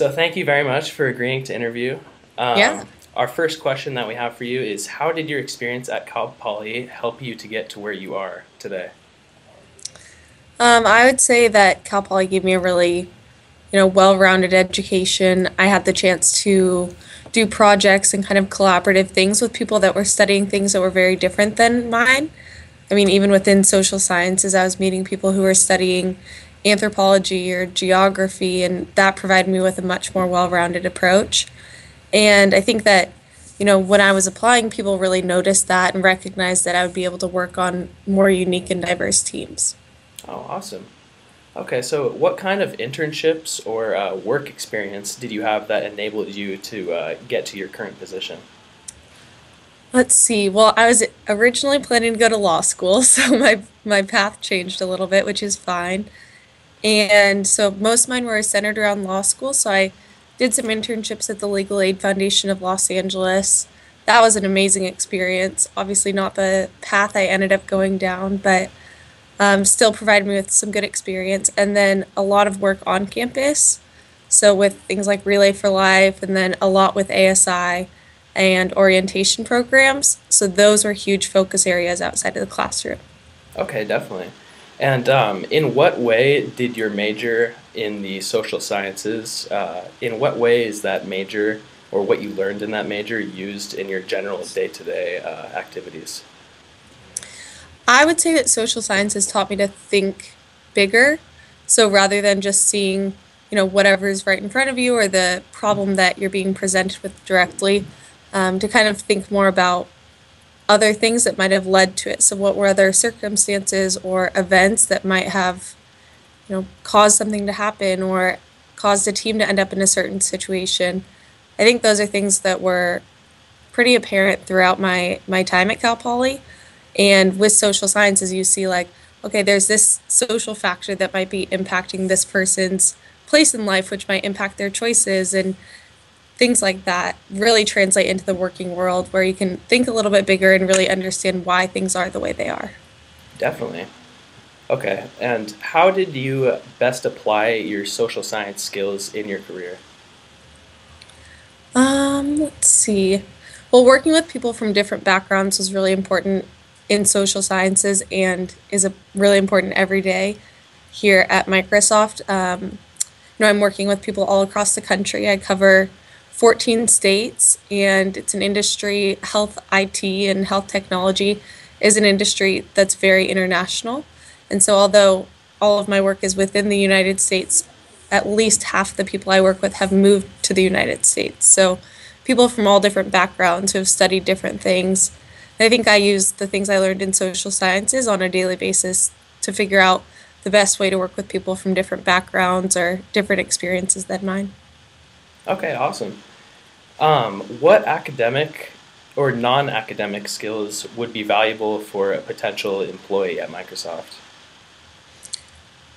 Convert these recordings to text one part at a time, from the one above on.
So thank you very much for agreeing to interview. Yeah. Our first question that we have for you is how did your experience at Cal Poly help you to get to where you are today? I would say that Cal Poly gave me a really, well-rounded education. I had the chance to do projects and kind of collaborative things with people that were studying things that were very different than mine. I mean, even within social sciences, I was meeting people who were studying anthropology or geography, and that provided me with a much more well-rounded approach. And I think that, when I was applying, people really noticed that and recognized that I would be able to work on more unique and diverse teams. Oh, awesome. Okay, so what kind of internships or work experience did you have that enabled you to get to your current position? Let's see. Well, I was originally planning to go to law school, so my path changed a little bit, which is fine. And so most of mine were centered around law school. So I did some internships at the Legal Aid Foundation of Los Angeles. That was an amazing experience. Obviously, not the path I ended up going down, but still provided me with some good experience. And then a lot of work on campus. So with things like Relay for Life, and then a lot with ASI and orientation programs. So those were huge focus areas outside of the classroom. Okay, definitely. And in what way did your major in the social sciences, in what way is that major or what you learned in that major used in your general day-to-day activities? I would say that social sciences taught me to think bigger. So rather than just seeing, whatever's right in front of you or the problem that you're being presented with directly, to kind of think more about other things that might have led to it. So what were other circumstances or events that might have, caused something to happen or caused a team to end up in a certain situation. I think those are things that were pretty apparent throughout my time at Cal Poly. And with social sciences, you see like, okay, there's this social factor that might be impacting this person's place in life, which might impact their choices and things like that really translate into the working world where you can think a little bit bigger and really understand why things are the way they are. Definitely. Okay, and how did you best apply your social science skills in your career? Let's see. Well, working with people from different backgrounds is really important in social sciences and is a really important every day here at Microsoft. I'm working with people all across the country. I cover 14 states, and it's an industry, health IT and health technology is an industry that's very international. And so, although all of my work is within the United States, at least half the people I work with have moved to the United States. So, people from all different backgrounds who have studied different things. I think I use the things I learned in social sciences on a daily basis to figure out the best way to work with people from different backgrounds or different experiences than mine. Okay, awesome. What academic or non-academic skills would be valuable for a potential employee at Microsoft?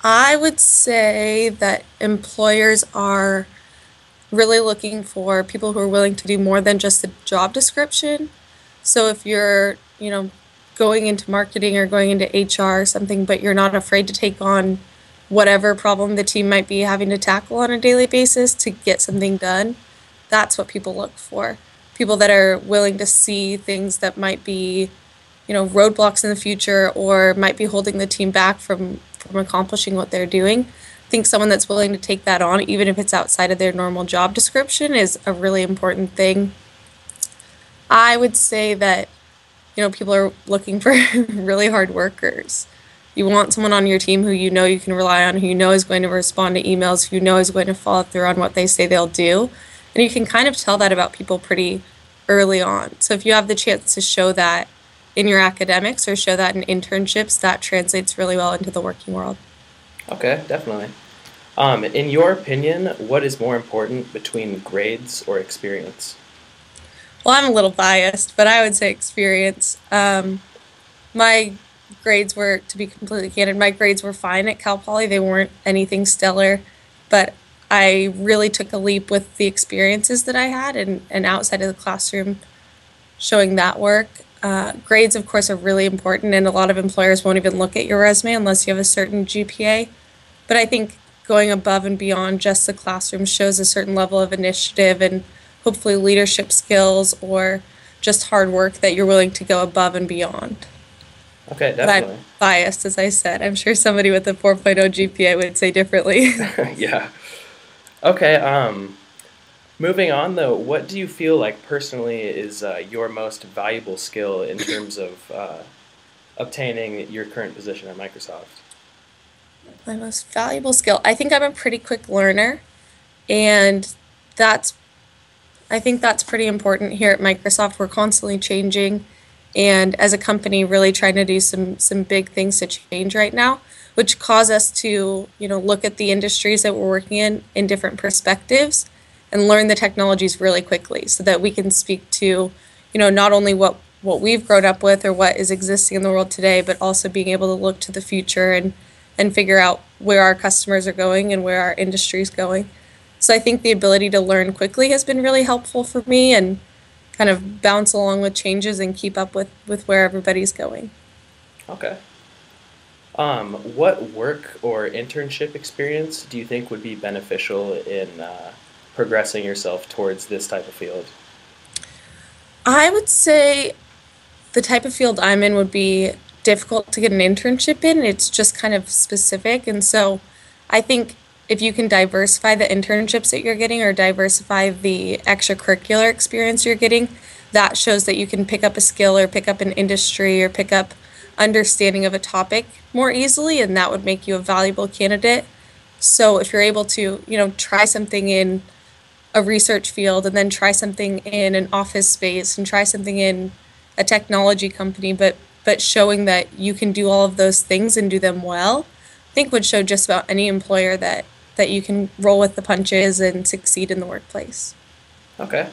I would say that employers are really looking for people who are willing to do more than just the job description. So if you're, going into marketing or going into HR or something, but you're not afraid to take on whatever problem the team might be having to tackle on a daily basis to get something done, that's what people look for. People that are willing to see things that might be, roadblocks in the future or might be holding the team back from accomplishing what they're doing. I think someone that's willing to take that on, even if it's outside of their normal job description, is a really important thing. I would say that, people are looking for really hard workers. You want someone on your team who you know you can rely on, who you know is going to respond to emails, who you know is going to follow through on what they say they'll do. And you can kind of tell that about people pretty early on. So if you have the chance to show that in your academics or show that in internships, that translates really well into the working world. Okay, definitely. In your opinion, what is more important between grades or experience? Well, I'm a little biased, but I would say experience. My grades were, to be completely candid, my grades were fine at Cal Poly. They weren't anything stellar, but I really took a leap with the experiences that I had and outside of the classroom showing that work. Grades, of course, are really important, and a lot of employers won't even look at your resume unless you have a certain GPA. But I think going above and beyond just the classroom shows a certain level of initiative and hopefully leadership skills or just hard work that you're willing to go above and beyond. Okay, But I'm definitely. biased, as I said. I'm sure somebody with a 4.0 GPA would say differently. Yeah. Okay, moving on though, what do you feel like personally is your most valuable skill in terms of obtaining your current position at Microsoft? My most valuable skill. I think I'm a pretty quick learner, and that's I think that's pretty important here at Microsoft. We're constantly changing, and as a company, really trying to do some big things to change right now, which cause us to look at the industries that we're working in different perspectives, and learn the technologies really quickly, so that we can speak to not only what we've grown up with or what is existing in the world today, but also being able to look to the future and figure out where our customers are going and where our industry is going. So I think the ability to learn quickly has been really helpful for me and kind of bounce along with changes and keep up with where everybody's going. Okay. What work or internship experience do you think would be beneficial in progressing yourself towards this type of field? I would say the type of field I'm in would be difficult to get an internship in. It's just kind of specific. And so I think if you can diversify the internships that you're getting or diversify the extracurricular experience you're getting, that shows that you can pick up a skill or pick up an industry or pick up understanding of a topic more easily, and that would make you a valuable candidate. So if you're able to, try something in a research field and then try something in an office space and try something in a technology company, but showing that you can do all of those things and do them well, I think would show just about any employer that you can roll with the punches and succeed in the workplace. Okay.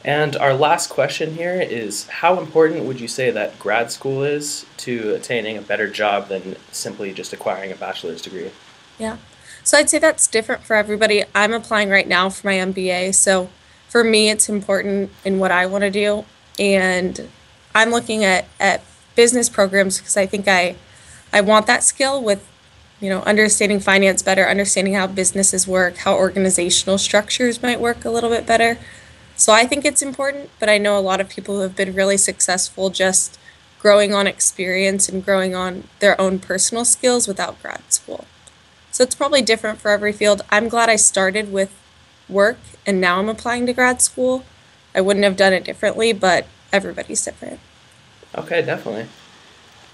And our last question here is how important would you say that grad school is to attaining a better job than simply just acquiring a bachelor's degree? Yeah. So I'd say that's different for everybody. I'm applying right now for my MBA. So for me, it's important in what I want to do. And I'm looking at business programs because I think I want that skill with, understanding finance better, understanding how businesses work, how organizational structures might work a little bit better. So I think it's important, but I know a lot of people who have been really successful just growing on experience and growing on their own personal skills without grad school. So it's probably different for every field. I'm glad I started with work and now I'm applying to grad school. I wouldn't have done it differently, but everybody's different. Okay, definitely.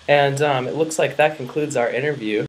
And it looks like that concludes our interview.